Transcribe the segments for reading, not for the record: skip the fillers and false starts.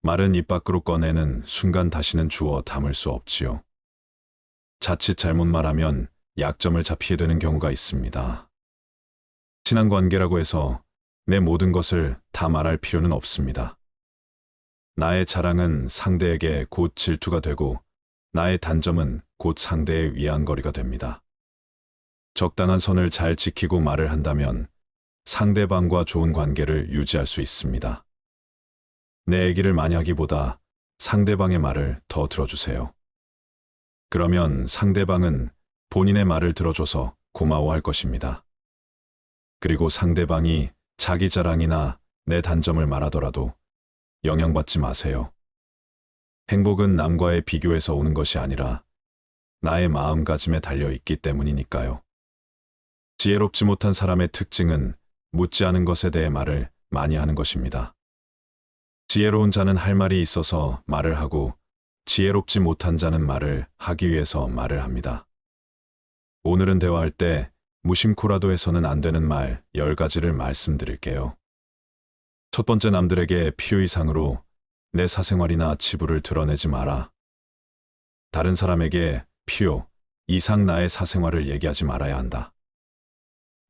말은 입 밖으로 꺼내는 순간 다시는 주워 담을 수 없지요. 자칫 잘못 말하면 약점을 잡히게 되는 경우가 있습니다. 친한 관계라고 해서 내 모든 것을 다 말할 필요는 없습니다. 나의 자랑은 상대에게 곧 질투가 되고 나의 단점은 곧 상대의 위안거리가 됩니다. 적당한 선을 잘 지키고 말을 한다면 상대방과 좋은 관계를 유지할 수 있습니다. 내 얘기를 많이 하기보다 상대방의 말을 더 들어주세요. 그러면 상대방은 본인의 말을 들어줘서 고마워할 것입니다. 그리고 상대방이 자기 자랑이나 내 단점을 말하더라도 영향받지 마세요. 행복은 남과의 비교에서 오는 것이 아니라 나의 마음가짐에 달려 있기 때문이니까요. 지혜롭지 못한 사람의 특징은 묻지 않은 것에 대해 말을 많이 하는 것입니다. 지혜로운 자는 할 말이 있어서 말을 하고 지혜롭지 못한 자는 말을 하기 위해서 말을 합니다. 오늘은 대화할 때 무심코라도 해서는 안 되는 말 10가지를 말씀드릴게요. 첫 번째, 남들에게 필요 이상으로 내 사생활이나 치부를 드러내지 마라. 다른 사람에게 필요 이상 나의 사생활을 얘기하지 말아야 한다.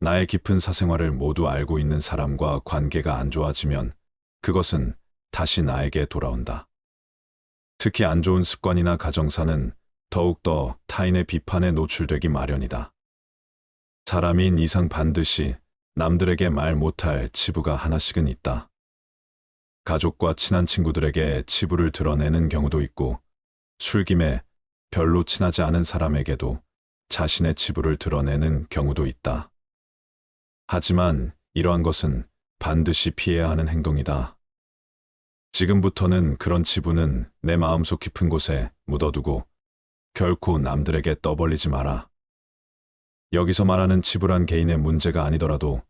나의 깊은 사생활을 모두 알고 있는 사람과 관계가 안 좋아지면 그것은 다시 나에게 돌아온다. 특히 안 좋은 습관이나 가정사는 더욱더 타인의 비판에 노출되기 마련이다. 사람인 이상 반드시 남들에게 말 못할 치부가 하나씩은 있다. 가족과 친한 친구들에게 치부를 드러내는 경우도 있고 술김에 별로 친하지 않은 사람에게도 자신의 치부를 드러내는 경우도 있다. 하지만 이러한 것은 반드시 피해야 하는 행동이다. 지금부터는 그런 치부는 내 마음속 깊은 곳에 묻어두고 결코 남들에게 떠벌리지 마라. 여기서 말하는 치부란 개인의 문제가 아니더라도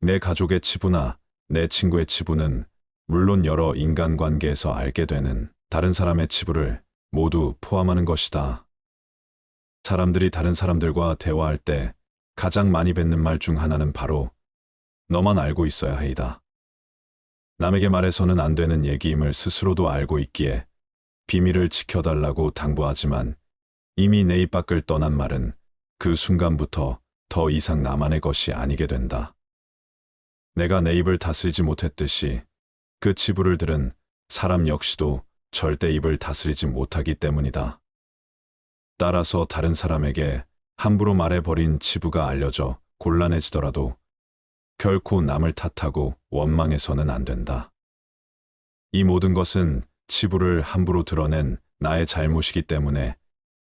내 가족의 치부나 내 친구의 치부는 물론 여러 인간관계에서 알게 되는 다른 사람의 치부를 모두 포함하는 것이다. 사람들이 다른 사람들과 대화할 때 가장 많이 뱉는 말 중 하나는 바로 너만 알고 있어야 해이다. 남에게 말해서는 안 되는 얘기임을 스스로도 알고 있기에 비밀을 지켜달라고 당부하지만 이미 내 입 밖을 떠난 말은 그 순간부터 더 이상 나만의 것이 아니게 된다. 내가 내 입을 다스리지 못했듯이 그 치부를 들은 사람 역시도 절대 입을 다스리지 못하기 때문이다. 따라서 다른 사람에게 함부로 말해버린 치부가 알려져 곤란해지더라도 결코 남을 탓하고 원망해서는 안 된다. 이 모든 것은 치부를 함부로 드러낸 나의 잘못이기 때문에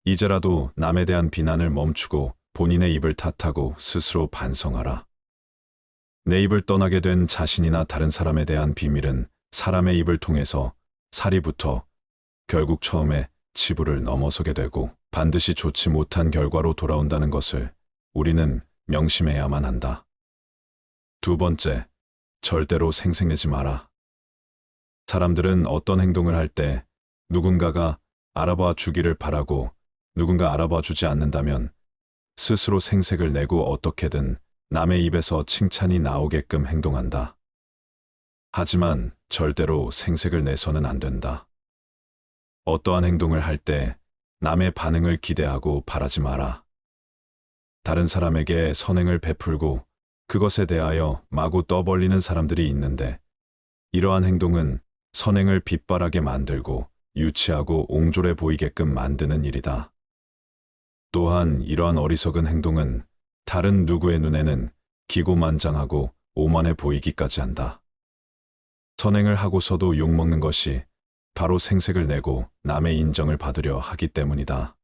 이제라도 남에 대한 비난을 멈추고 본인의 입을 탓하고 스스로 반성하라. 내 입을 떠나게 된 자신이나 다른 사람에 대한 비밀은 사람의 입을 통해서 살이 붙어 결국 처음에 치부를 넘어서게 되고 반드시 좋지 못한 결과로 돌아온다는 것을 우리는 명심해야만 한다. 두 번째, 절대로 생색내지 마라. 사람들은 어떤 행동을 할 때 누군가가 알아봐 주기를 바라고 누군가 알아봐 주지 않는다면 스스로 생색을 내고 어떻게든 남의 입에서 칭찬이 나오게끔 행동한다. 하지만 절대로 생색을 내서는 안 된다. 어떠한 행동을 할 때 남의 반응을 기대하고 바라지 마라. 다른 사람에게 선행을 베풀고 그것에 대하여 마구 떠벌리는 사람들이 있는데 이러한 행동은 선행을 빛바라게 만들고 유치하고 옹졸해 보이게끔 만드는 일이다. 또한 이러한 어리석은 행동은 다른 누구의 눈에는 기고만장하고 오만해 보이기까지 한다. 선행을 하고서도 욕먹는 것이 바로 생색을 내고 남의 인정을 받으려 하기 때문이다.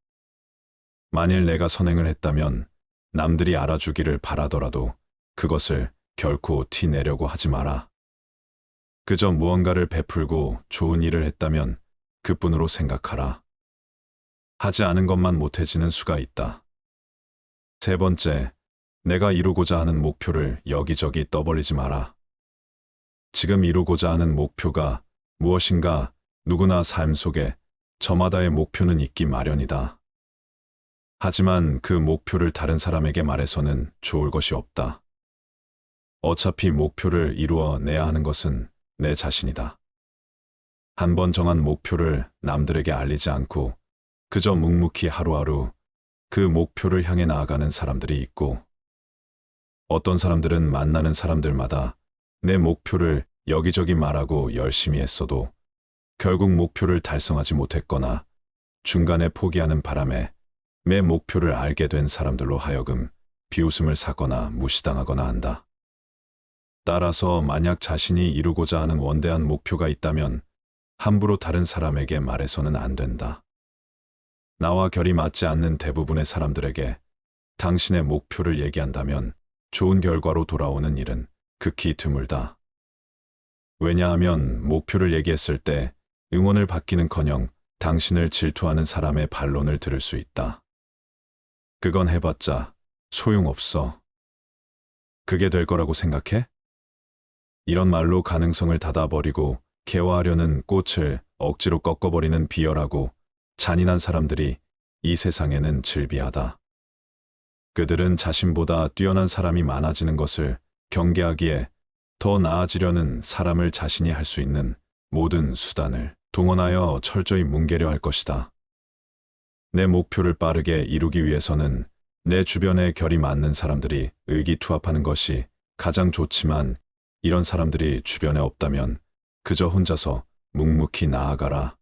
만일 내가 선행을 했다면 남들이 알아주기를 바라더라도 그것을 결코 티내려고 하지 마라. 그저 무언가를 베풀고 좋은 일을 했다면 그뿐으로 생각하라. 하지 않은 것만 못해지는 수가 있다. 세 번째, 내가 이루고자 하는 목표를 여기저기 떠벌리지 마라. 지금 이루고자 하는 목표가 무엇인가 누구나 삶 속에 저마다의 목표는 있기 마련이다. 하지만 그 목표를 다른 사람에게 말해서는 좋을 것이 없다. 어차피 목표를 이루어내야 하는 것은 내 자신이다. 한 번 정한 목표를 남들에게 알리지 않고 그저 묵묵히 하루하루 그 목표를 향해 나아가는 사람들이 있고, 어떤 사람들은 만나는 사람들마다 내 목표를 여기저기 말하고 열심히 했어도 결국 목표를 달성하지 못했거나 중간에 포기하는 바람에 내 목표를 알게 된 사람들로 하여금 비웃음을 사거나 무시당하거나 한다. 따라서 만약 자신이 이루고자 하는 원대한 목표가 있다면 함부로 다른 사람에게 말해서는 안 된다. 나와 결이 맞지 않는 대부분의 사람들에게 당신의 목표를 얘기한다면 좋은 결과로 돌아오는 일은 극히 드물다. 왜냐하면 목표를 얘기했을 때 응원을 받기는커녕 당신을 질투하는 사람의 반론을 들을 수 있다. 그건 해봤자 소용없어. 그게 될 거라고 생각해? 이런 말로 가능성을 닫아버리고 개화하려는 꽃을 억지로 꺾어버리는 비열하고 잔인한 사람들이 이 세상에는 즐비하다. 그들은 자신보다 뛰어난 사람이 많아지는 것을 경계하기에 더 나아지려는 사람을 자신이 할 수 있는 모든 수단을 동원하여 철저히 뭉개려 할 것이다. 내 목표를 빠르게 이루기 위해서는 내 주변에 결이 맞는 사람들이 의기투합하는 것이 가장 좋지만, 이런 사람들이 주변에 없다면 그저 혼자서 묵묵히 나아가라.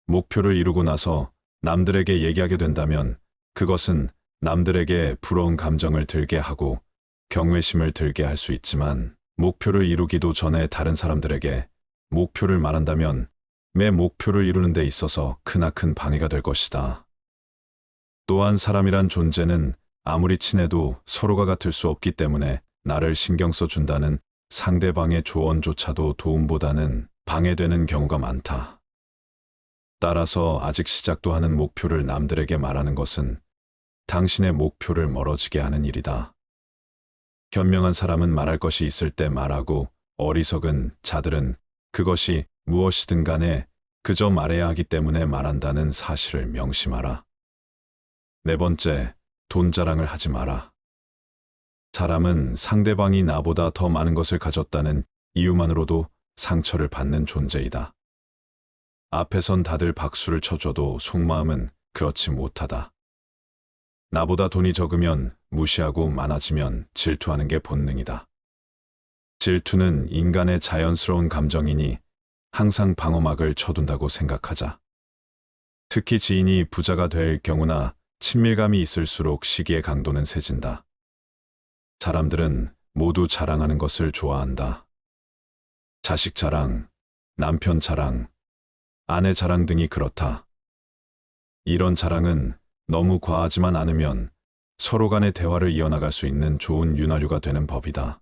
목표를 이루고 나서 남들에게 얘기하게 된다면 그것은 남들에게 부러운 감정을 들게 하고 경외심을 들게 할 수 있지만, 목표를 이루기도 전에 다른 사람들에게 목표를 말한다면 내 목표를 이루는 데 있어서 크나큰 방해가 될 것이다. 또한 사람이란 존재는 아무리 친해도 서로가 같을 수 없기 때문에 나를 신경 써준다는 상대방의 조언조차도 도움보다는 방해되는 경우가 많다. 따라서 아직 시작도 하는 목표를 남들에게 말하는 것은 당신의 목표를 멀어지게 하는 일이다. 현명한 사람은 말할 것이 있을 때 말하고, 어리석은 자들은 그것이 무엇이든 간에 그저 말해야 하기 때문에 말한다는 사실을 명심하라. 네 번째, 돈 자랑을 하지 마라. 사람은 상대방이 나보다 더 많은 것을 가졌다는 이유만으로도 상처를 받는 존재이다. 앞에선 다들 박수를 쳐줘도 속마음은 그렇지 못하다. 나보다 돈이 적으면 무시하고 많아지면 질투하는 게 본능이다. 질투는 인간의 자연스러운 감정이니 항상 방어막을 쳐둔다고 생각하자. 특히 지인이 부자가 될 경우나 친밀감이 있을수록 시기의 강도는 세진다. 사람들은 모두 자랑하는 것을 좋아한다. 자식 자랑, 남편 자랑, 아내 자랑 등이 그렇다. 이런 자랑은 너무 과하지만 않으면 서로 간의 대화를 이어나갈 수 있는 좋은 윤활유가 되는 법이다.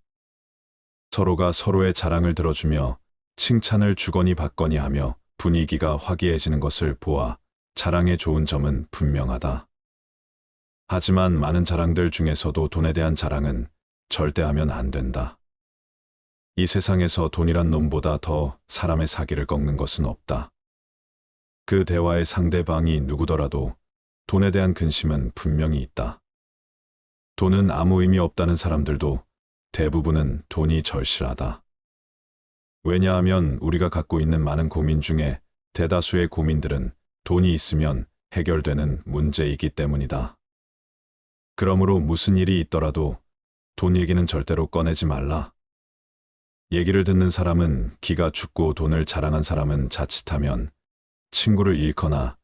서로가 서로의 자랑을 들어주며 칭찬을 주거니 받거니 하며 분위기가 화기애애지는 것을 보아 자랑의 좋은 점은 분명하다. 하지만 많은 자랑들 중에서도 돈에 대한 자랑은 절대 하면 안 된다. 이 세상에서 돈이란 놈보다 더 사람의 사기를 꺾는 것은 없다. 그 대화의 상대방이 누구더라도 돈에 대한 근심은 분명히 있다. 돈은 아무 의미 없다는 사람들도 대부분은 돈이 절실하다. 왜냐하면 우리가 갖고 있는 많은 고민 중에 대다수의 고민들은 돈이 있으면 해결되는 문제이기 때문이다. 그러므로 무슨 일이 있더라도 돈 얘기는 절대로 꺼내지 말라. 얘기를 듣는 사람은 기가 죽고 돈을 자랑한 사람은 자칫하면 친구를 잃거나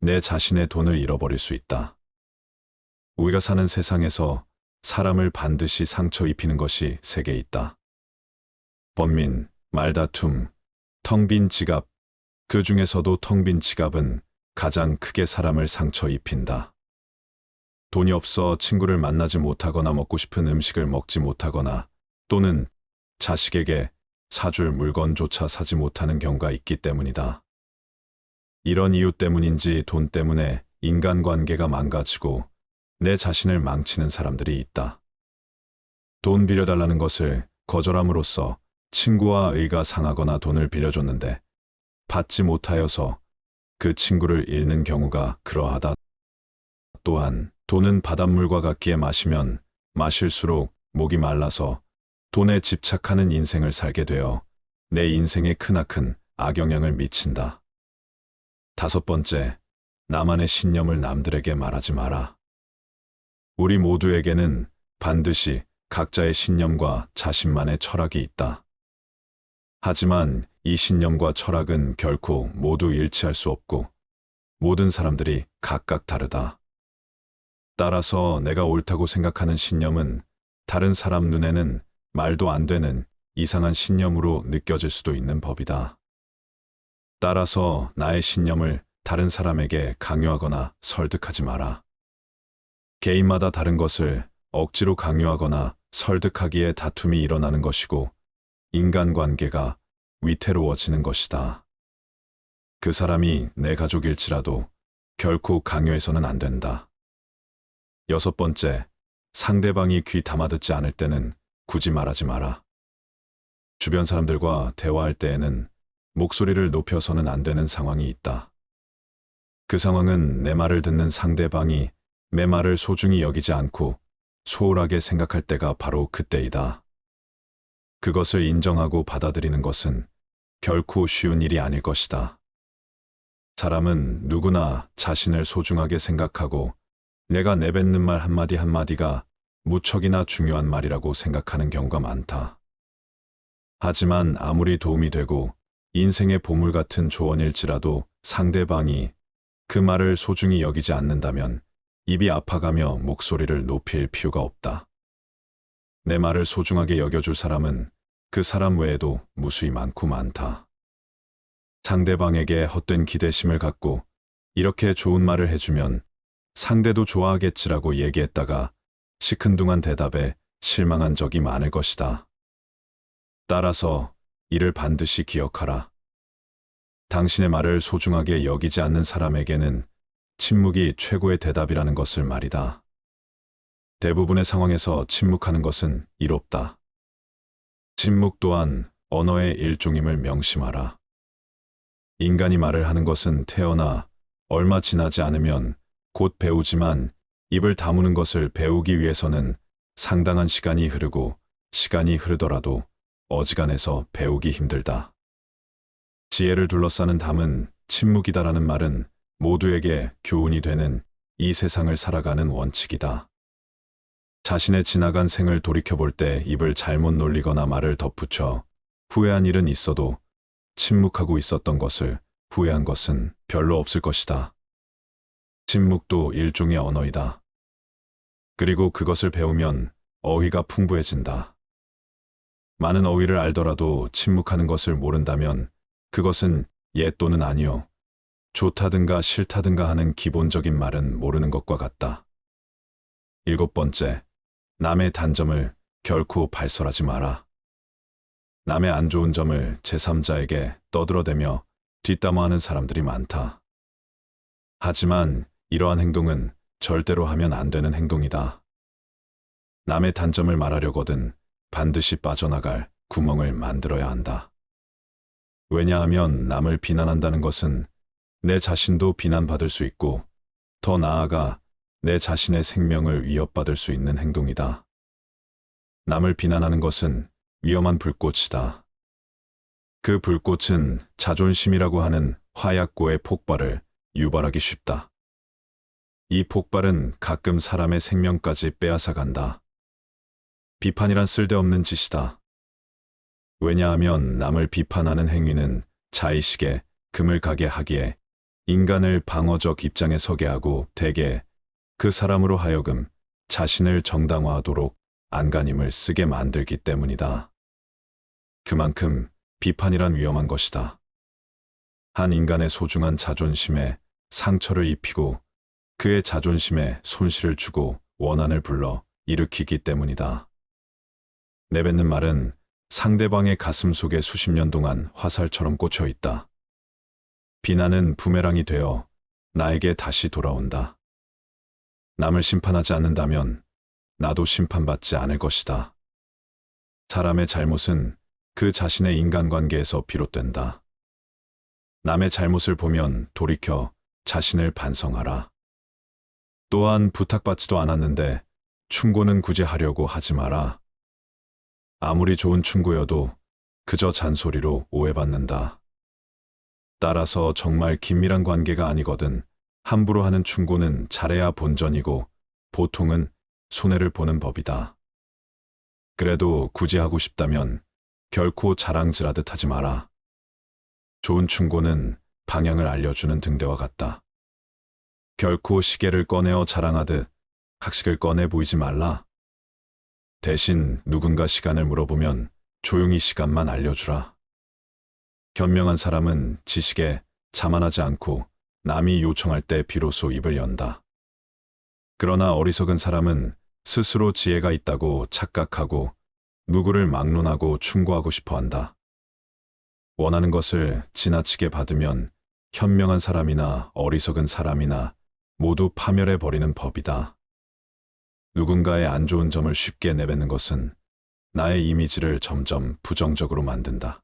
내 자신의 돈을 잃어버릴 수 있다. 우리가 사는 세상에서 사람을 반드시 상처 입히는 것이 세 개 있다. 번민, 말다툼, 텅 빈 지갑. 그 중에서도 텅 빈 지갑은 가장 크게 사람을 상처 입힌다. 돈이 없어 친구를 만나지 못하거나 먹고 싶은 음식을 먹지 못하거나 또는 자식에게 사줄 물건조차 사지 못하는 경우가 있기 때문이다. 이런 이유 때문인지 돈 때문에 인간관계가 망가지고 내 자신을 망치는 사람들이 있다. 돈 빌려달라는 것을 거절함으로써 친구와 의가 상하거나 돈을 빌려줬는데 받지 못하여서 그 친구를 잃는 경우가 그러하다. 또한 돈은 바닷물과 같기에 마시면 마실수록 목이 말라서 돈에 집착하는 인생을 살게 되어 내 인생에 크나큰 악영향을 미친다. 다섯 번째, 나만의 신념을 남들에게 말하지 마라. 우리 모두에게는 반드시 각자의 신념과 자신만의 철학이 있다. 하지만 이 신념과 철학은 결코 모두 일치할 수 없고 모든 사람들이 각각 다르다. 따라서 내가 옳다고 생각하는 신념은 다른 사람 눈에는 말도 안 되는 이상한 신념으로 느껴질 수도 있는 법이다. 따라서 나의 신념을 다른 사람에게 강요하거나 설득하지 마라. 개인마다 다른 것을 억지로 강요하거나 설득하기에 다툼이 일어나는 것이고 인간관계가 위태로워지는 것이다. 그 사람이 내 가족일지라도 결코 강요해서는 안 된다. 여섯 번째, 상대방이 귀 담아듣지 않을 때는 굳이 말하지 마라. 주변 사람들과 대화할 때에는 목소리를 높여서는 안 되는 상황이 있다. 그 상황은 내 말을 듣는 상대방이 내 말을 소중히 여기지 않고 소홀하게 생각할 때가 바로 그때이다. 그것을 인정하고 받아들이는 것은 결코 쉬운 일이 아닐 것이다. 사람은 누구나 자신을 소중하게 생각하고 내가 내뱉는 말 한마디 한마디가 무척이나 중요한 말이라고 생각하는 경우가 많다. 하지만 아무리 도움이 되고 인생의 보물 같은 조언일지라도 상대방이 그 말을 소중히 여기지 않는다면 입이 아파가며 목소리를 높일 필요가 없다. 내 말을 소중하게 여겨줄 사람은 그 사람 외에도 무수히 많고 많다. 상대방에게 헛된 기대심을 갖고 이렇게 좋은 말을 해주면 상대도 좋아하겠지라고 얘기했다가 시큰둥한 대답에 실망한 적이 많을 것이다. 따라서 이를 반드시 기억하라. 당신의 말을 소중하게 여기지 않는 사람에게는 침묵이 최고의 대답이라는 것을 말이다. 대부분의 상황에서 침묵하는 것은 이롭다. 침묵 또한 언어의 일종임을 명심하라. 인간이 말을 하는 것은 태어나 얼마 지나지 않으면 곧 배우지만 입을 다무는 것을 배우기 위해서는 상당한 시간이 흐르고 시간이 흐르더라도 어지간해서 배우기 힘들다. 지혜를 둘러싸는 담은 침묵이다라는 말은 모두에게 교훈이 되는 이 세상을 살아가는 원칙이다. 자신의 지나간 생을 돌이켜볼 때 입을 잘못 놀리거나 말을 덧붙여 후회한 일은 있어도 침묵하고 있었던 것을 후회한 것은 별로 없을 것이다. 침묵도 일종의 언어이다. 그리고 그것을 배우면 어휘가 풍부해진다. 많은 어휘를 알더라도 침묵하는 것을 모른다면 그것은 예 또는 아니요, 좋다든가 싫다든가 하는 기본적인 말은 모르는 것과 같다. 일곱 번째, 남의 단점을 결코 발설하지 마라. 남의 안 좋은 점을 제3자에게 떠들어대며 뒷담화하는 사람들이 많다. 하지만 이러한 행동은 절대로 하면 안 되는 행동이다. 남의 단점을 말하려거든 반드시 빠져나갈 구멍을 만들어야 한다. 왜냐하면 남을 비난한다는 것은 내 자신도 비난받을 수 있고 더 나아가 내 자신의 생명을 위협받을 수 있는 행동이다. 남을 비난하는 것은 위험한 불꽃이다. 그 불꽃은 자존심이라고 하는 화약고의 폭발을 유발하기 쉽다. 이 폭발은 가끔 사람의 생명까지 빼앗아간다. 비판이란 쓸데없는 짓이다. 왜냐하면 남을 비판하는 행위는 자의식에 금을 가게 하기에 인간을 방어적 입장에 서게 하고 대개 그 사람으로 하여금 자신을 정당화하도록 안간힘을 쓰게 만들기 때문이다. 그만큼 비판이란 위험한 것이다. 한 인간의 소중한 자존심에 상처를 입히고 그의 자존심에 손실을 주고 원한을 불러 일으키기 때문이다. 내뱉는 말은 상대방의 가슴 속에 수십 년 동안 화살처럼 꽂혀 있다. 비난은 부메랑이 되어 나에게 다시 돌아온다. 남을 심판하지 않는다면 나도 심판받지 않을 것이다. 사람의 잘못은 그 자신의 인간관계에서 비롯된다. 남의 잘못을 보면 돌이켜 자신을 반성하라. 또한 부탁받지도 않았는데 충고는 굳이 하려고 하지 마라. 아무리 좋은 충고여도 그저 잔소리로 오해받는다. 따라서 정말 긴밀한 관계가 아니거든 함부로 하는 충고는 잘해야 본전이고 보통은 손해를 보는 법이다. 그래도 굳이 하고 싶다면 결코 자랑질하듯 하지 마라. 좋은 충고는 방향을 알려주는 등대와 같다. 결코 시계를 꺼내어 자랑하듯 학식을 꺼내 보이지 말라. 대신 누군가 시간을 물어보면 조용히 시간만 알려주라. 현명한 사람은 지식에 자만하지 않고 남이 요청할 때 비로소 입을 연다. 그러나 어리석은 사람은 스스로 지혜가 있다고 착각하고 누구를 막론하고 충고하고 싶어 한다. 원하는 것을 지나치게 받으면 현명한 사람이나 어리석은 사람이나 모두 파멸해 버리는 법이다. 누군가의 안 좋은 점을 쉽게 내뱉는 것은 나의 이미지를 점점 부정적으로 만든다.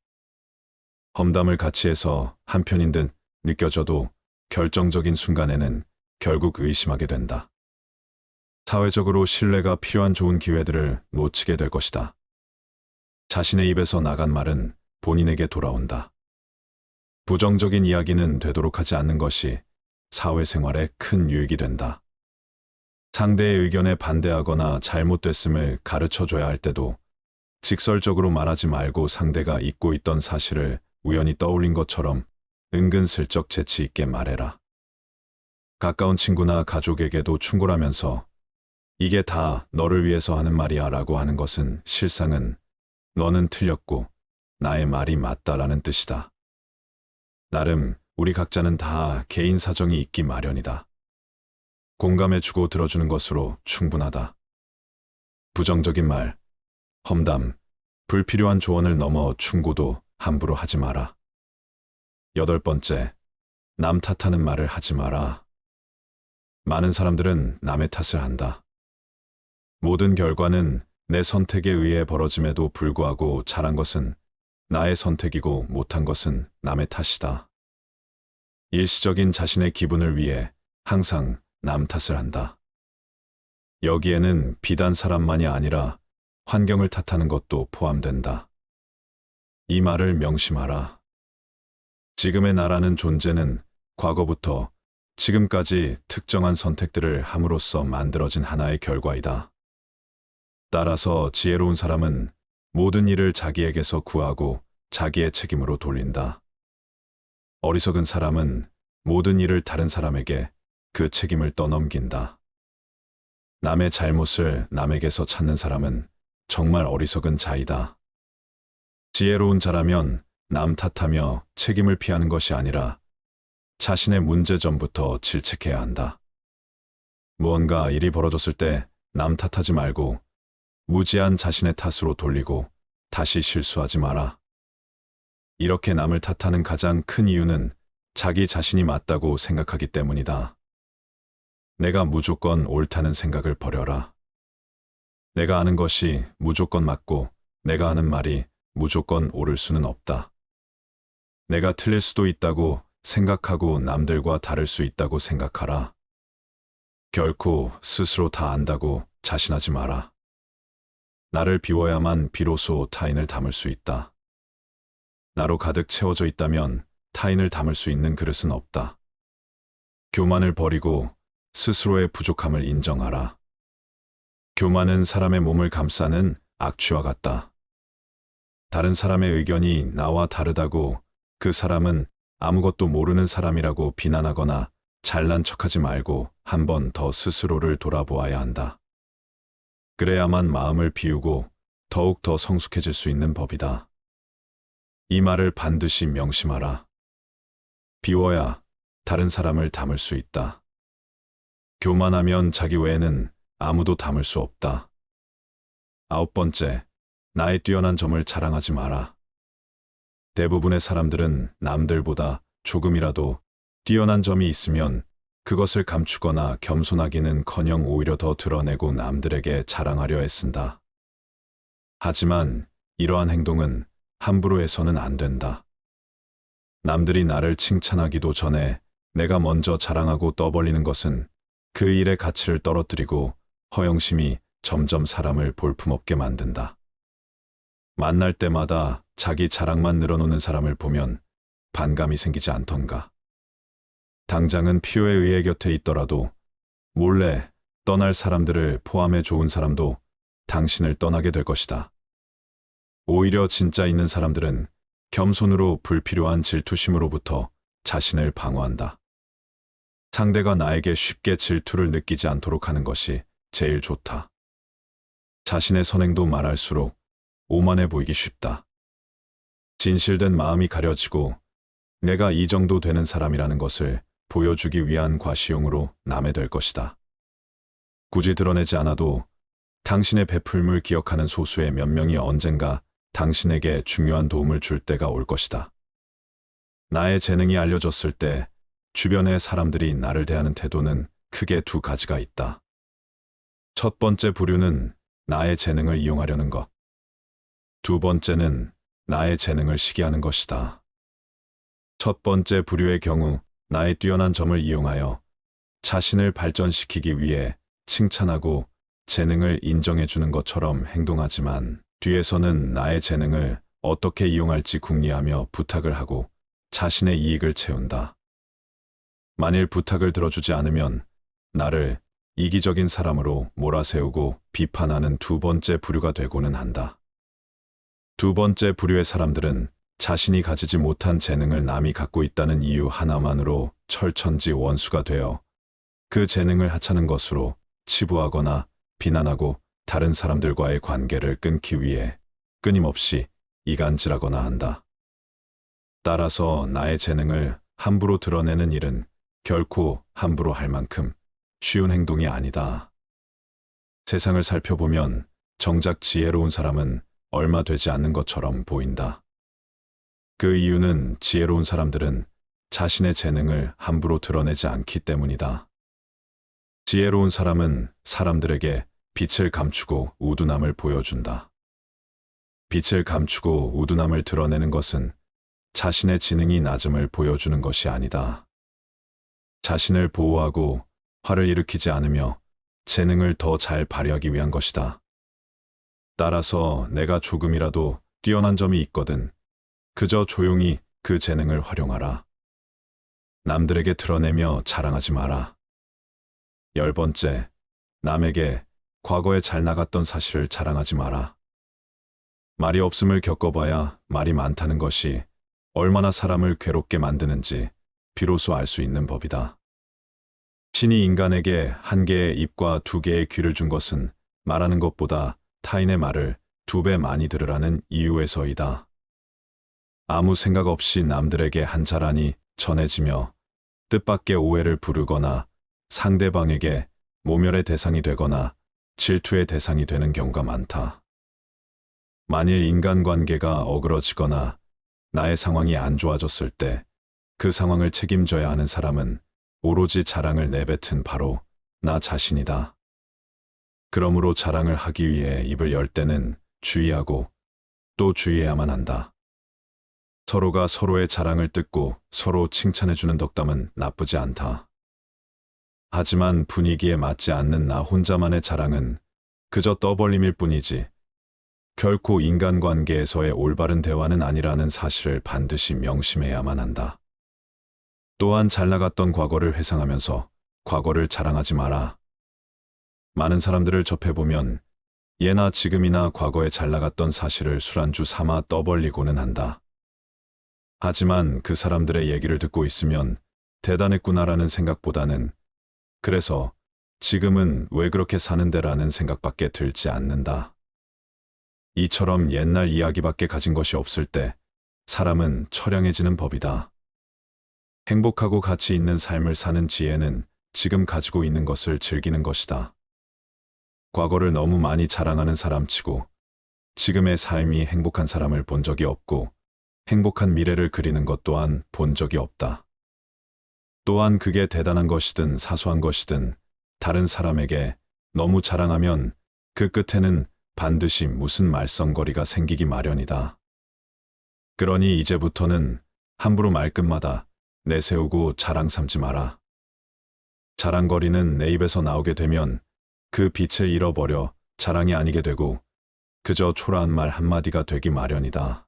험담을 같이 해서 한편인 듯 느껴져도 결정적인 순간에는 결국 의심하게 된다. 사회적으로 신뢰가 필요한 좋은 기회들을 놓치게 될 것이다. 자신의 입에서 나간 말은 본인에게 돌아온다. 부정적인 이야기는 되도록 하지 않는 것이 사회생활에 큰 유익이 된다. 상대의 의견에 반대하거나 잘못됐음을 가르쳐줘야 할 때도 직설적으로 말하지 말고 상대가 잊고 있던 사실을 우연히 떠올린 것처럼 은근슬쩍 재치 있게 말해라. 가까운 친구나 가족에게도 충고하면서 이게 다 너를 위해서 하는 말이야 라고 하는 것은 실상은 너는 틀렸고 나의 말이 맞다라는 뜻이다. 나름 우리 각자는 다 개인 사정이 있기 마련이다. 공감해주고 들어주는 것으로 충분하다. 부정적인 말, 험담, 불필요한 조언을 넘어 충고도 함부로 하지 마라. 8번째, 남 탓하는 말을 하지 마라. 많은 사람들은 남의 탓을 한다. 모든 결과는 내 선택에 의해 벌어짐에도 불구하고 잘한 것은 나의 선택이고 못한 것은 남의 탓이다. 일시적인 자신의 기분을 위해 항상 남 탓을 한다. 여기에는 비단 사람만이 아니라 환경을 탓하는 것도 포함된다. 이 말을 명심하라. 지금의 나라는 존재는 과거부터 지금까지 특정한 선택들을 함으로써 만들어진 하나의 결과이다. 따라서 지혜로운 사람은 모든 일을 자기에게서 구하고 자기의 책임으로 돌린다. 어리석은 사람은 모든 일을 다른 사람에게 그 책임을 떠넘긴다. 남의 잘못을 남에게서 찾는 사람은 정말 어리석은 자이다. 지혜로운 자라면 남 탓하며 책임을 피하는 것이 아니라 자신의 문제점부터 질책해야 한다. 무언가 일이 벌어졌을 때 남 탓하지 말고 무지한 자신의 탓으로 돌리고 다시 실수하지 마라. 이렇게 남을 탓하는 가장 큰 이유는 자기 자신이 맞다고 생각하기 때문이다. 내가 무조건 옳다는 생각을 버려라. 내가 아는 것이 무조건 맞고 내가 하는 말이 무조건 옳을 수는 없다. 내가 틀릴 수도 있다고 생각하고 남들과 다를 수 있다고 생각하라. 결코 스스로 다 안다고 자신하지 마라. 나를 비워야만 비로소 타인을 담을 수 있다. 나로 가득 채워져 있다면 타인을 담을 수 있는 그릇은 없다. 교만을 버리고 스스로의 부족함을 인정하라. 교만은 사람의 몸을 감싸는 악취와 같다. 다른 사람의 의견이 나와 다르다고 그 사람은 아무것도 모르는 사람이라고 비난하거나 잘난 척하지 말고 한 번 더 스스로를 돌아보아야 한다. 그래야만 마음을 비우고 더욱 더 성숙해질 수 있는 법이다. 이 말을 반드시 명심하라. 비워야 다른 사람을 담을 수 있다. 교만하면 자기 외에는 아무도 담을 수 없다. 9번째, 나의 뛰어난 점을 자랑하지 마라. 대부분의 사람들은 남들보다 조금이라도 뛰어난 점이 있으면 그것을 감추거나 겸손하기는커녕 오히려 더 드러내고 남들에게 자랑하려 애쓴다. 하지만 이러한 행동은 함부로 해서는 안 된다. 남들이 나를 칭찬하기도 전에 내가 먼저 자랑하고 떠벌리는 것은 그 일의 가치를 떨어뜨리고 허영심이 점점 사람을 볼품없게 만든다. 만날 때마다 자기 자랑만 늘어놓는 사람을 보면 반감이 생기지 않던가. 당장은 필요에 의해 곁에 있더라도 몰래 떠날 사람들을 포함해 좋은 사람도 당신을 떠나게 될 것이다. 오히려 진짜 있는 사람들은 겸손으로 불필요한 질투심으로부터 자신을 방어한다. 상대가 나에게 쉽게 질투를 느끼지 않도록 하는 것이 제일 좋다. 자신의 선행도 말할수록 오만해 보이기 쉽다. 진실된 마음이 가려지고 내가 이 정도 되는 사람이라는 것을 보여주기 위한 과시용으로 남해될 것이다. 굳이 드러내지 않아도 당신의 베풀물 기억하는 소수의 몇 명이 언젠가 당신에게 중요한 도움을 줄 때가 올 것이다. 나의 재능이 알려졌을 때 주변의 사람들이 나를 대하는 태도는 크게 두 가지가 있다. 첫 번째 부류는 나의 재능을 이용하려는 것. 두 번째는 나의 재능을 시기하는 것이다. 첫 번째 부류의 경우 나의 뛰어난 점을 이용하여 자신을 발전시키기 위해 칭찬하고 재능을 인정해 주는 것처럼 행동하지만 뒤에서는 나의 재능을 어떻게 이용할지 궁리하며 부탁을 하고 자신의 이익을 채운다. 만일 부탁을 들어주지 않으면 나를 이기적인 사람으로 몰아세우고 비판하는 두 번째 부류가 되고는 한다. 두 번째 부류의 사람들은 자신이 가지지 못한 재능을 남이 갖고 있다는 이유 하나만으로 철천지 원수가 되어 그 재능을 하찮은 것으로 치부하거나 비난하고 다른 사람들과의 관계를 끊기 위해 끊임없이 이간질하거나 한다. 따라서 나의 재능을 함부로 드러내는 일은 결코 함부로 할 만큼 쉬운 행동이 아니다. 세상을 살펴보면 정작 지혜로운 사람은 얼마 되지 않는 것처럼 보인다. 그 이유는 지혜로운 사람들은 자신의 재능을 함부로 드러내지 않기 때문이다. 지혜로운 사람은 사람들에게 빛을 감추고 우둔함을 보여준다. 빛을 감추고 우둔함을 드러내는 것은 자신의 지능이 낮음을 보여주는 것이 아니다. 자신을 보호하고 화를 일으키지 않으며 재능을 더 잘 발휘하기 위한 것이다. 따라서 내가 조금이라도 뛰어난 점이 있거든 그저 조용히 그 재능을 활용하라. 남들에게 드러내며 자랑하지 마라. 10번째, 남에게 과거에 잘 나갔던 사실을 자랑하지 마라. 말이 없음을 겪어봐야 말이 많다는 것이 얼마나 사람을 괴롭게 만드는지 비로소 알 수 있는 법이다. 신이 인간에게 한 개의 입과 두 개의 귀를 준 것은 말하는 것보다 타인의 말을 2배 많이 들으라는 이유에서이다. 아무 생각 없이 남들에게 한 자란이 전해지며 뜻밖의 오해를 부르거나 상대방에게 모멸의 대상이 되거나 질투의 대상이 되는 경우가 많다. 만일 인간관계가 어그러지거나 나의 상황이 안 좋아졌을 때 그 상황을 책임져야 하는 사람은 오로지 자랑을 내뱉은 바로 나 자신이다. 그러므로 자랑을 하기 위해 입을 열 때는 주의하고 또 주의해야만 한다. 서로가 서로의 자랑을 듣고 서로 칭찬해주는 덕담은 나쁘지 않다. 하지만 분위기에 맞지 않는 나 혼자만의 자랑은 그저 떠벌림일 뿐이지 결코 인간관계에서의 올바른 대화는 아니라는 사실을 반드시 명심해야만 한다. 또한 잘 나갔던 과거를 회상하면서 과거를 자랑하지 마라. 많은 사람들을 접해보면 예나 지금이나 과거에 잘 나갔던 사실을 술안주 삼아 떠벌리고는 한다. 하지만 그 사람들의 얘기를 듣고 있으면 대단했구나라는 생각보다는 그래서 지금은 왜 그렇게 사는데라는 생각밖에 들지 않는다. 이처럼 옛날 이야기밖에 가진 것이 없을 때 사람은 처량해지는 법이다. 행복하고 가치 있는 삶을 사는 지혜는 지금 가지고 있는 것을 즐기는 것이다. 과거를 너무 많이 자랑하는 사람치고 지금의 삶이 행복한 사람을 본 적이 없고 행복한 미래를 그리는 것 또한 본 적이 없다. 또한 그게 대단한 것이든 사소한 것이든 다른 사람에게 너무 자랑하면 그 끝에는 반드시 무슨 말썽거리가 생기기 마련이다. 그러니 이제부터는 함부로 말끝마다 내세우고 자랑 삼지 마라. 자랑거리는 내 입에서 나오게 되면 그 빛을 잃어버려 자랑이 아니게 되고 그저 초라한 말 한마디가 되기 마련이다.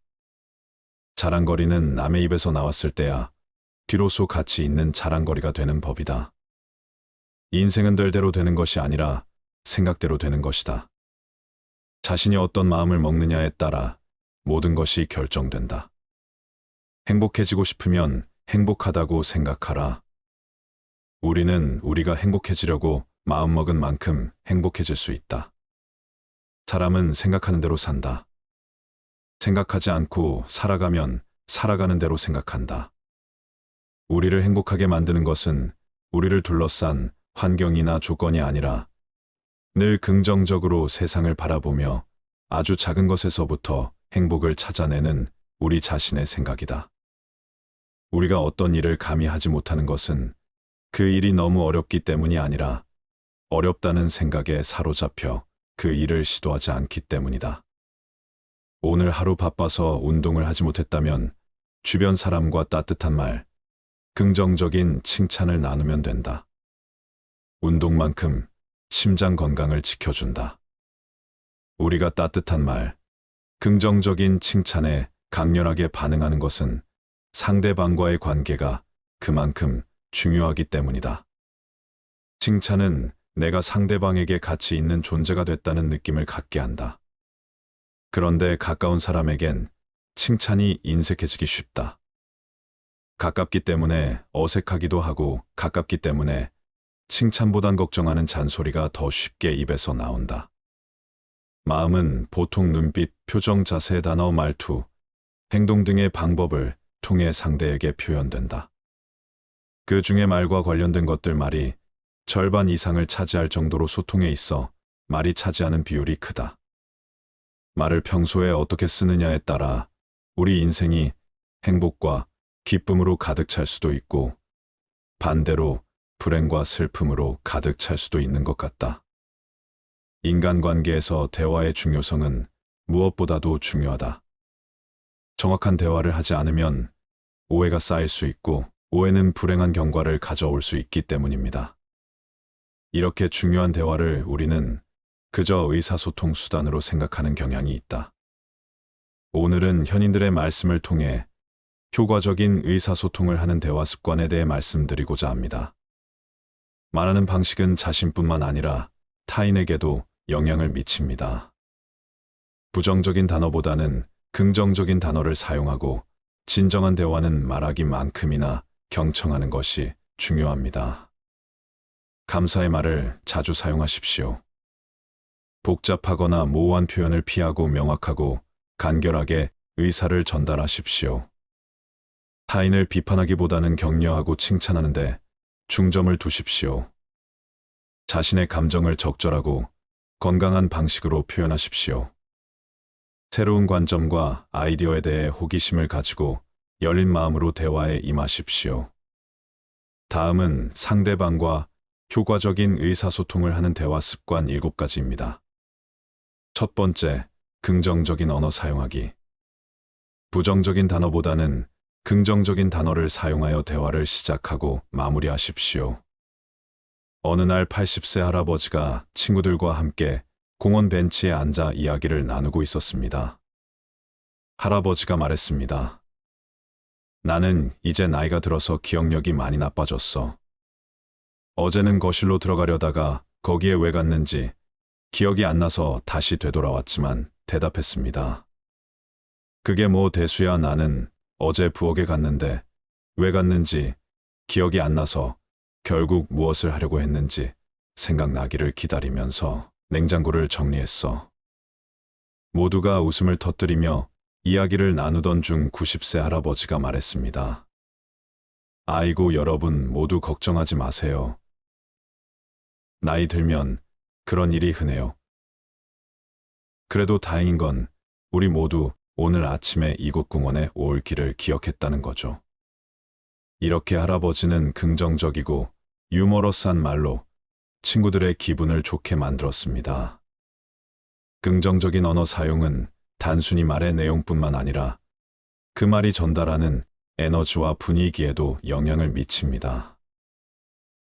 자랑거리는 남의 입에서 나왔을 때야 비로소 가치 있는 자랑거리가 되는 법이다. 인생은 될 대로 되는 것이 아니라 생각대로 되는 것이다. 자신이 어떤 마음을 먹느냐에 따라 모든 것이 결정된다. 행복해지고 싶으면 행복하다고 생각하라. 우리는 우리가 행복해지려고 마음먹은 만큼 행복해질 수 있다. 사람은 생각하는 대로 산다. 생각하지 않고 살아가면 살아가는 대로 생각한다. 우리를 행복하게 만드는 것은 우리를 둘러싼 환경이나 조건이 아니라 늘 긍정적으로 세상을 바라보며 아주 작은 것에서부터 행복을 찾아내는 우리 자신의 생각이다. 우리가 어떤 일을 감히 하지 못하는 것은 그 일이 너무 어렵기 때문이 아니라 어렵다는 생각에 사로잡혀 그 일을 시도하지 않기 때문이다. 오늘 하루 바빠서 운동을 하지 못했다면 주변 사람과 따뜻한 말, 긍정적인 칭찬을 나누면 된다. 운동만큼 심장 건강을 지켜준다. 우리가 따뜻한 말, 긍정적인 칭찬에 강렬하게 반응하는 것은 상대방과의 관계가 그만큼 중요하기 때문이다. 칭찬은 내가 상대방에게 가치 있는 존재가 됐다는 느낌을 갖게 한다. 그런데 가까운 사람에겐 칭찬이 인색해지기 쉽다. 가깝기 때문에 어색하기도 하고 가깝기 때문에 칭찬보단 걱정하는 잔소리가 더 쉽게 입에서 나온다. 마음은 보통 눈빛, 표정, 자세, 단어, 말투, 행동 등의 방법을 통해 상대에게 표현된다. 그 중에 말과 관련된 것들 말이 절반 이상을 차지할 정도로 소통에 있어 말이 차지하는 비율이 크다. 말을 평소에 어떻게 쓰느냐에 따라 우리 인생이 행복과 기쁨으로 가득 찰 수도 있고 반대로 불행과 슬픔으로 가득 찰 수도 있는 것 같다. 인간관계에서 대화의 중요성은 무엇보다도 중요하다. 정확한 대화를 하지 않으면 오해가 쌓일 수 있고 오해는 불행한 결과를 가져올 수 있기 때문입니다. 이렇게 중요한 대화를 우리는 그저 의사소통 수단으로 생각하는 경향이 있다. 오늘은 현인들의 말씀을 통해 효과적인 의사소통을 하는 대화 습관에 대해 말씀드리고자 합니다. 말하는 방식은 자신뿐만 아니라 타인에게도 영향을 미칩니다. 부정적인 단어보다는 긍정적인 단어를 사용하고 진정한 대화는 말하기만큼이나 경청하는 것이 중요합니다. 감사의 말을 자주 사용하십시오. 복잡하거나 모호한 표현을 피하고 명확하고 간결하게 의사를 전달하십시오. 타인을 비판하기보다는 격려하고 칭찬하는데 중점을 두십시오. 자신의 감정을 적절하고 건강한 방식으로 표현하십시오. 새로운 관점과 아이디어에 대해 호기심을 가지고 열린 마음으로 대화에 임하십시오. 다음은 상대방과 효과적인 의사소통을 하는 대화 습관 7가지입니다. 첫 번째, 긍정적인 언어 사용하기. 부정적인 단어보다는 긍정적인 단어를 사용하여 대화를 시작하고 마무리하십시오. 어느 날 80세 할아버지가 친구들과 함께 공원 벤치에 앉아 이야기를 나누고 있었습니다. 할아버지가 말했습니다. 나는 이제 나이가 들어서 기억력이 많이 나빠졌어. 어제는 거실로 들어가려다가 거기에 왜 갔는지 기억이 안 나서 다시 되돌아왔지만 대답했습니다. 그게 뭐 대수야. 나는 어제 부엌에 갔는데 왜 갔는지 기억이 안 나서 결국 무엇을 하려고 했는지 생각나기를 기다리면서 냉장고를 정리했어. 모두가 웃음을 터뜨리며 이야기를 나누던 중 90세 할아버지가 말했습니다. 아이고, 여러분 모두 걱정하지 마세요. 나이 들면 그런 일이 흔해요. 그래도 다행인 건 우리 모두 오늘 아침에 이곳 공원에 올 길을 기억했다는 거죠. 이렇게 할아버지는 긍정적이고 유머러스한 말로 친구들의 기분을 좋게 만들었습니다. 긍정적인 언어 사용은 단순히 말의 내용뿐만 아니라 그 말이 전달하는 에너지와 분위기에도 영향을 미칩니다.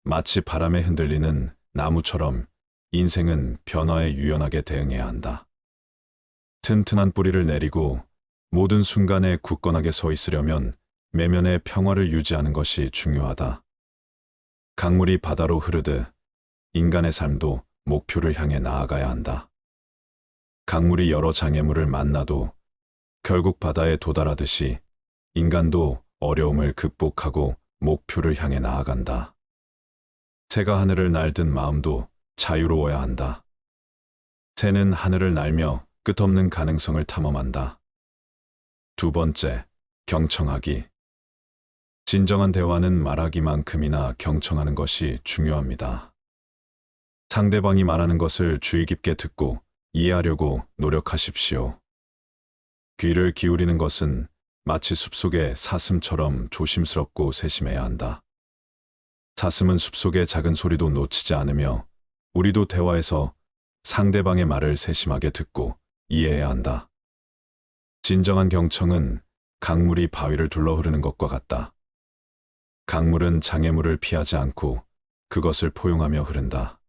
마치 바람에 흔들리는 나무처럼 인생은 변화에 유연하게 대응해야 한다. 튼튼한 뿌리를 내리고 모든 순간에 굳건하게 서 있으려면 내면의 평화를 유지하는 것이 중요하다. 강물이 바다로 흐르듯 인간의 삶도 목표를 향해 나아가야 한다. 강물이 여러 장애물을 만나도 결국 바다에 도달하듯이 인간도 어려움을 극복하고 목표를 향해 나아간다. 새가 하늘을 날든 마음도 자유로워야 한다. 새는 하늘을 날며 끝없는 가능성을 탐험한다. 두 번째, 경청하기. 진정한 대화는 말하기만큼이나 경청하는 것이 중요합니다. 상대방이 말하는 것을 주의 깊게 듣고 이해하려고 노력하십시오. 귀를 기울이는 것은 마치 숲속의 사슴처럼 조심스럽고 세심해야 한다. 사슴은 숲속의 작은 소리도 놓치지 않으며 우리도 대화에서 상대방의 말을 세심하게 듣고 이해해야 한다. 진정한 경청은 강물이 바위를 둘러 흐르는 것과 같다. 강물은 장애물을 피하지 않고 그것을 포용하며 흐른다.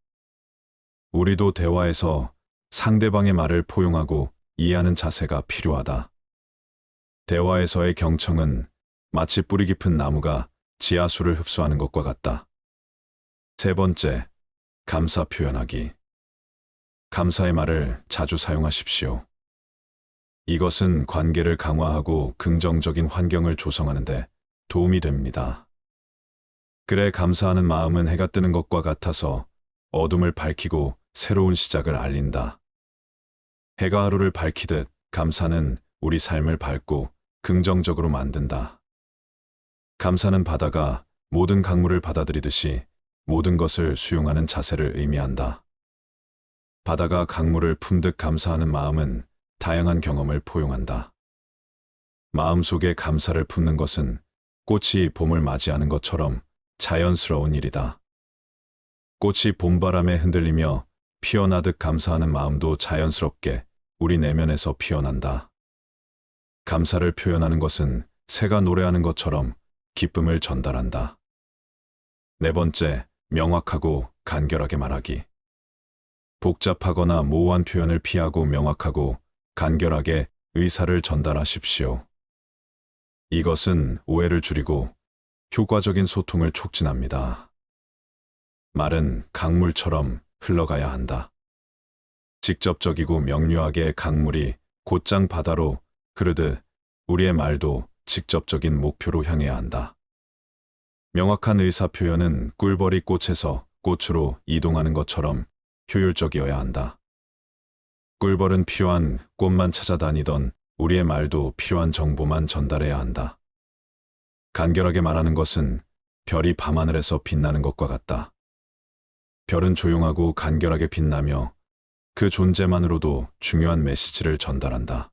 우리도 대화에서 상대방의 말을 포용하고 이해하는 자세가 필요하다. 대화에서의 경청은 마치 뿌리 깊은 나무가 지하수를 흡수하는 것과 같다. 세 번째, 감사 표현하기. 감사의 말을 자주 사용하십시오. 이것은 관계를 강화하고 긍정적인 환경을 조성하는 데 도움이 됩니다. 그래, 감사하는 마음은 해가 뜨는 것과 같아서 어둠을 밝히고 새로운 시작을 알린다. 해가 하루를 밝히듯 감사는 우리 삶을 밝고 긍정적으로 만든다. 감사는 바다가 모든 강물을 받아들이듯이 모든 것을 수용하는 자세를 의미한다. 바다가 강물을 품듯 감사하는 마음은 다양한 경험을 포용한다. 마음속에 감사를 품는 것은 꽃이 봄을 맞이하는 것처럼 자연스러운 일이다. 꽃이 봄바람에 흔들리며 피어나듯 감사하는 마음도 자연스럽게 우리 내면에서 피어난다. 감사를 표현하는 것은 새가 노래하는 것처럼 기쁨을 전달한다. 네 번째, 명확하고 간결하게 말하기. 복잡하거나 모호한 표현을 피하고 명확하고 간결하게 의사를 전달하십시오. 이것은 오해를 줄이고 효과적인 소통을 촉진합니다. 말은 강물처럼 흘러가야 한다. 직접적이고 명료하게 강물이 곧장 바다로 흐르듯 우리의 말도 직접적인 목표로 향해야 한다. 명확한 의사 표현은 꿀벌이 꽃에서 꽃으로 이동하는 것처럼 효율적이어야 한다. 꿀벌은 필요한 꽃만 찾아다니던 우리의 말도 필요한 정보만 전달해야 한다. 간결하게 말하는 것은 별이 밤하늘에서 빛나는 것과 같다. 별은 조용하고 간결하게 빛나며 그 존재만으로도 중요한 메시지를 전달한다.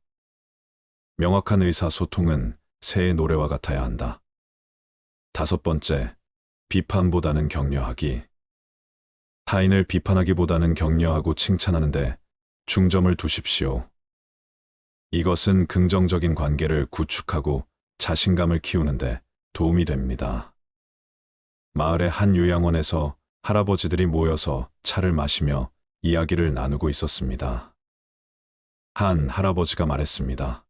명확한 의사소통은 새의 노래와 같아야 한다. 다섯 번째, 비판보다는 격려하기. 타인을 비판하기보다는 격려하고 칭찬하는데 중점을 두십시오. 이것은 긍정적인 관계를 구축하고 자신감을 키우는데 도움이 됩니다. 마을의 한 요양원에서 할아버지들이 모여서 차를 마시며 이야기를 나누고 있었습니다. 한 할아버지가 말했습니다.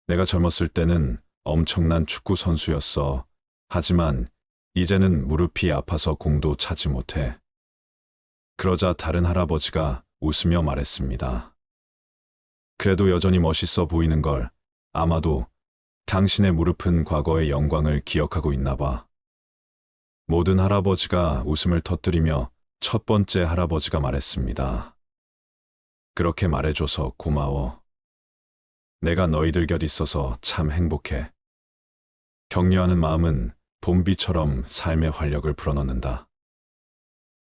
내가 젊었을 때는 엄청난 축구 선수였어. 하지만 이제는 무릎이 아파서 공도 차지 못해. 그러자 다른 할아버지가 웃으며 말했습니다. 그래도 여전히 멋있어 보이는 걸. 아마도 당신의 무릎은 과거의 영광을 기억하고 있나 봐. 모든 할아버지가 웃음을 터뜨리며 첫 번째 할아버지가 말했습니다. 그렇게 말해줘서 고마워. 내가 너희들 곁 있어서 참 행복해. 격려하는 마음은 봄비처럼 삶의 활력을 불어넣는다.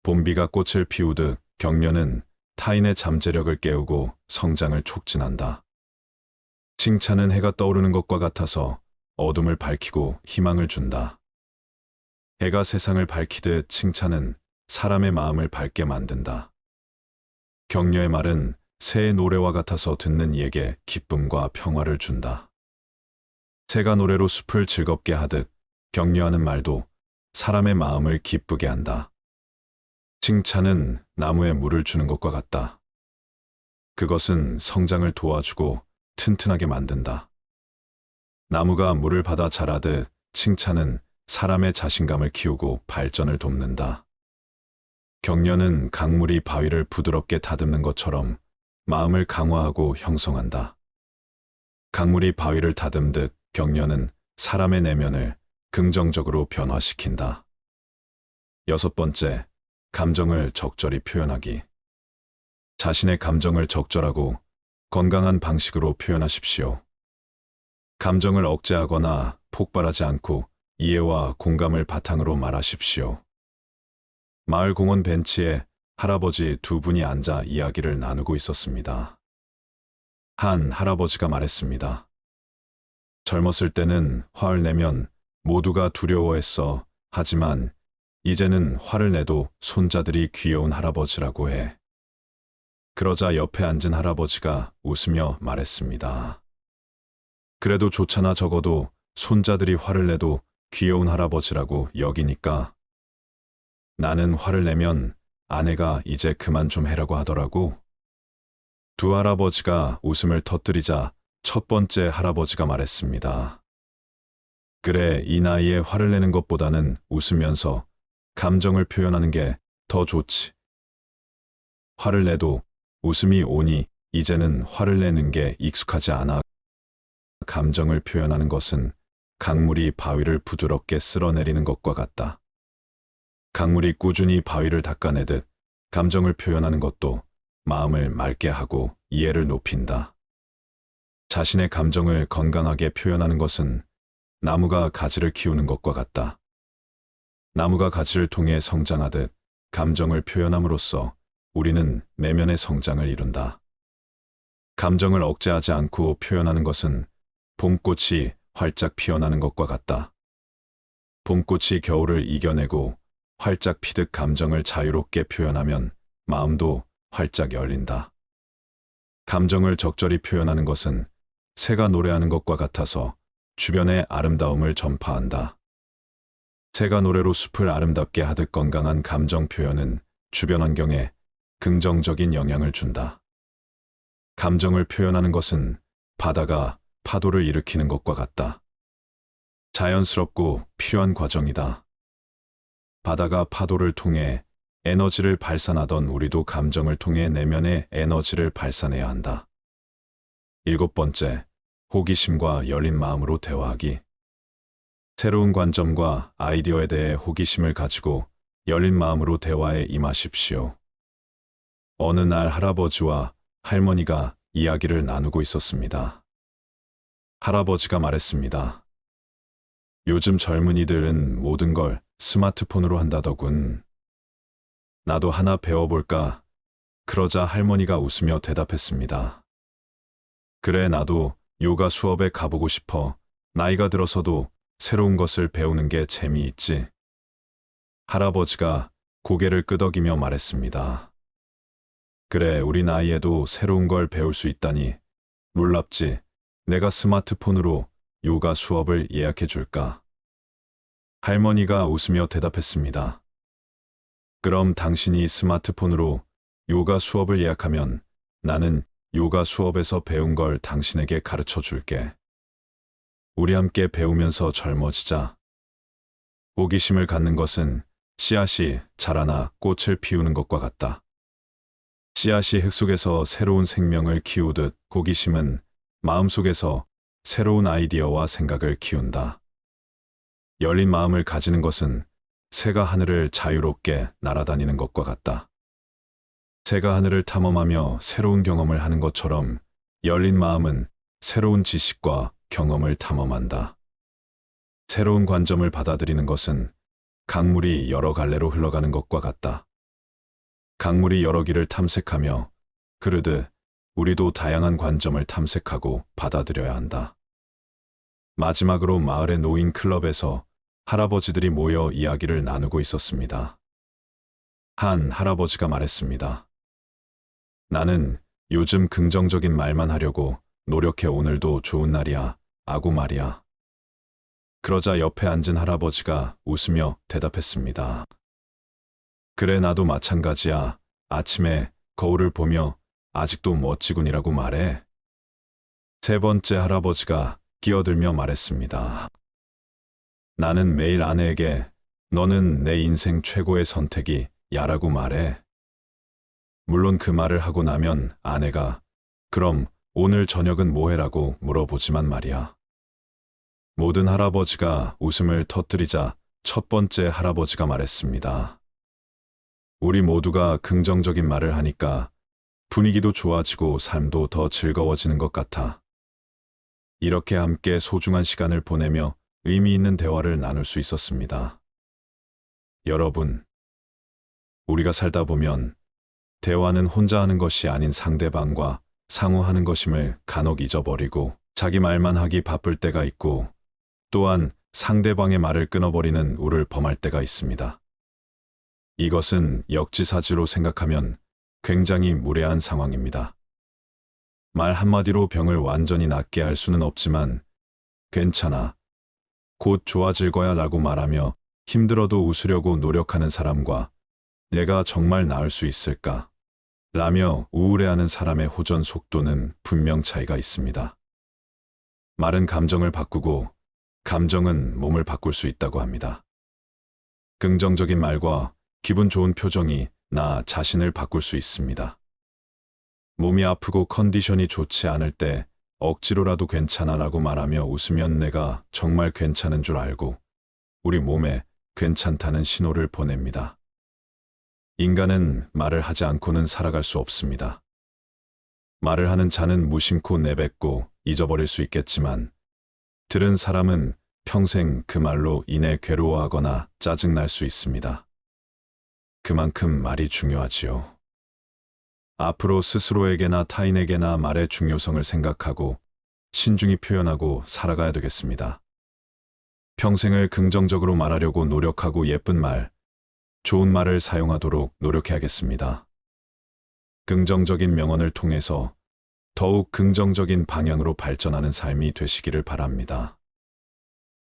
봄비가 꽃을 피우듯 격려는 타인의 잠재력을 깨우고 성장을 촉진한다. 칭찬은 해가 떠오르는 것과 같아서 어둠을 밝히고 희망을 준다. 해가 세상을 밝히듯 칭찬은 사람의 마음을 밝게 만든다. 격려의 말은 새의 노래와 같아서 듣는 이에게 기쁨과 평화를 준다. 새가 노래로 숲을 즐겁게 하듯 격려하는 말도 사람의 마음을 기쁘게 한다. 칭찬은 나무에 물을 주는 것과 같다. 그것은 성장을 도와주고 튼튼하게 만든다. 나무가 물을 받아 자라듯 칭찬은 사람의 자신감을 키우고 발전을 돕는다. 격려는 강물이 바위를 부드럽게 다듬는 것처럼 마음을 강화하고 형성한다. 강물이 바위를 다듬듯 격려는 사람의 내면을 긍정적으로 변화시킨다. 6번째, 감정을 적절히 표현하기. 자신의 감정을 적절하고 건강한 방식으로 표현하십시오. 감정을 억제하거나 폭발하지 않고 이해와 공감을 바탕으로 말하십시오. 마을 공원 벤치에 할아버지 2분이 앉아 이야기를 나누고 있었습니다. 한 할아버지가 말했습니다. 젊었을 때는 화를 내면 모두가 두려워했어. 하지만 이제는 화를 내도 손자들이 귀여운 할아버지라고 해. 그러자 옆에 앉은 할아버지가 웃으며 말했습니다. 그래도 좋잖아. 적어도 손자들이 화를 내도 귀여운 할아버지라고 여기니까. 나는 화를 내면 아내가 이제 그만 좀 해라고 하더라고. 두 할아버지가 웃음을 터뜨리자 첫 번째 할아버지가 말했습니다. 그래, 이 나이에 화를 내는 것보다는 웃으면서 감정을 표현하는 게 더 좋지. 화를 내도 웃음이 오니 이제는 화를 내는 게 익숙하지 않아. 감정을 표현하는 것은 강물이 바위를 부드럽게 쓸어내리는 것과 같다. 강물이 꾸준히 바위를 닦아내듯 감정을 표현하는 것도 마음을 맑게 하고 이해를 높인다. 자신의 감정을 건강하게 표현하는 것은 나무가 가지를 키우는 것과 같다. 나무가 가지를 통해 성장하듯 감정을 표현함으로써 우리는 내면의 성장을 이룬다. 감정을 억제하지 않고 표현하는 것은 봄꽃이 활짝 피어나는 것과 같다. 봄꽃이 겨울을 이겨내고 활짝 피듯 감정을 자유롭게 표현하면 마음도 활짝 열린다. 감정을 적절히 표현하는 것은 새가 노래하는 것과 같아서 주변의 아름다움을 전파한다. 새가 노래로 숲을 아름답게 하듯 건강한 감정 표현은 주변 환경에 긍정적인 영향을 준다. 감정을 표현하는 것은 바다가 파도를 일으키는 것과 같다. 자연스럽고 필요한 과정이다. 바다가 파도를 통해 에너지를 발산하던 우리도 감정을 통해 내면의 에너지를 발산해야 한다. 7번째, 호기심과 열린 마음으로 대화하기. 새로운 관점과 아이디어에 대해 호기심을 가지고 열린 마음으로 대화에 임하십시오. 어느 날 할아버지와 할머니가 이야기를 나누고 있었습니다. 할아버지가 말했습니다. 요즘 젊은이들은 모든 걸 스마트폰으로 한다더군. 나도 하나 배워볼까? 그러자 할머니가 웃으며 대답했습니다. 그래, 나도 요가 수업에 가보고 싶어. 나이가 들어서도 새로운 것을 배우는 게 재미있지. 할아버지가 고개를 끄덕이며 말했습니다. 그래, 우리 나이에도 새로운 걸 배울 수 있다니. 놀랍지? 내가 스마트폰으로 요가 수업을 예약해 줄까? 할머니가 웃으며 대답했습니다. 그럼 당신이 스마트폰으로 요가 수업을 예약하면 나는 요가 수업에서 배운 걸 당신에게 가르쳐 줄게. 우리 함께 배우면서 젊어지자. 호기심을 갖는 것은 씨앗이 자라나 꽃을 피우는 것과 같다. 씨앗이 흙 속에서 새로운 생명을 키우듯 호기심은 마음속에서 새로운 아이디어와 생각을 키운다. 열린 마음을 가지는 것은 새가 하늘을 자유롭게 날아다니는 것과 같다. 새가 하늘을 탐험하며 새로운 경험을 하는 것처럼 열린 마음은 새로운 지식과 경험을 탐험한다. 새로운 관점을 받아들이는 것은 강물이 여러 갈래로 흘러가는 것과 같다. 강물이 여러 길을 탐색하며 그르듯 우리도 다양한 관점을 탐색하고 받아들여야 한다. 마지막으로 마을의 노인 클럽에서 할아버지들이 모여 이야기를 나누고 있었습니다. 한 할아버지가 말했습니다. 나는 요즘 긍정적인 말만 하려고 노력해. 오늘도 좋은 날이야. 아구 말이야. 그러자 옆에 앉은 할아버지가 웃으며 대답했습니다. 그래, 나도 마찬가지야. 아침에 거울을 보며 아직도 멋지군이라고 말해. 세 번째 할아버지가 끼어들며 말했습니다. 나는 매일 아내에게 너는 내 인생 최고의 선택이 야라고 말해. 물론 그 말을 하고 나면 아내가 그럼 오늘 저녁은 뭐 해라고 물어보지만 말이야. 모든 할아버지가 웃음을 터뜨리자 첫 번째 할아버지가 말했습니다. 우리 모두가 긍정적인 말을 하니까 분위기도 좋아지고 삶도 더 즐거워지는 것 같아. 이렇게 함께 소중한 시간을 보내며 의미 있는 대화를 나눌 수 있었습니다. 여러분, 우리가 살다 보면 대화는 혼자 하는 것이 아닌 상대방과 상호하는 것임을 간혹 잊어버리고 자기 말만 하기 바쁠 때가 있고 또한 상대방의 말을 끊어버리는 우를 범할 때가 있습니다. 이것은 역지사지로 생각하면 굉장히 무례한 상황입니다. 말 한마디로 병을 완전히 낫게 할 수는 없지만 괜찮아, 곧 좋아질 거야 라고 말하며 힘들어도 웃으려고 노력하는 사람과 내가 정말 나을 수 있을까? 라며 우울해하는 사람의 호전 속도는 분명 차이가 있습니다. 말은 감정을 바꾸고 감정은 몸을 바꿀 수 있다고 합니다. 긍정적인 말과 기분 좋은 표정이 나 자신을 바꿀 수 있습니다. 몸이 아프고 컨디션이 좋지 않을 때 억지로라도 괜찮아 라고 말하며 웃으면 내가 정말 괜찮은 줄 알고 우리 몸에 괜찮다는 신호를 보냅니다. 인간은 말을 하지 않고는 살아갈 수 없습니다. 말을 하는 자는 무심코 내뱉고 잊어버릴 수 있겠지만 들은 사람은 평생 그 말로 인해 괴로워하거나 짜증날 수 있습니다. 그만큼 말이 중요하지요. 앞으로 스스로에게나 타인에게나 말의 중요성을 생각하고 신중히 표현하고 살아가야 되겠습니다. 평생을 긍정적으로 말하려고 노력하고 예쁜 말, 좋은 말을 사용하도록 노력해야겠습니다. 긍정적인 명언을 통해서 더욱 긍정적인 방향으로 발전하는 삶이 되시기를 바랍니다.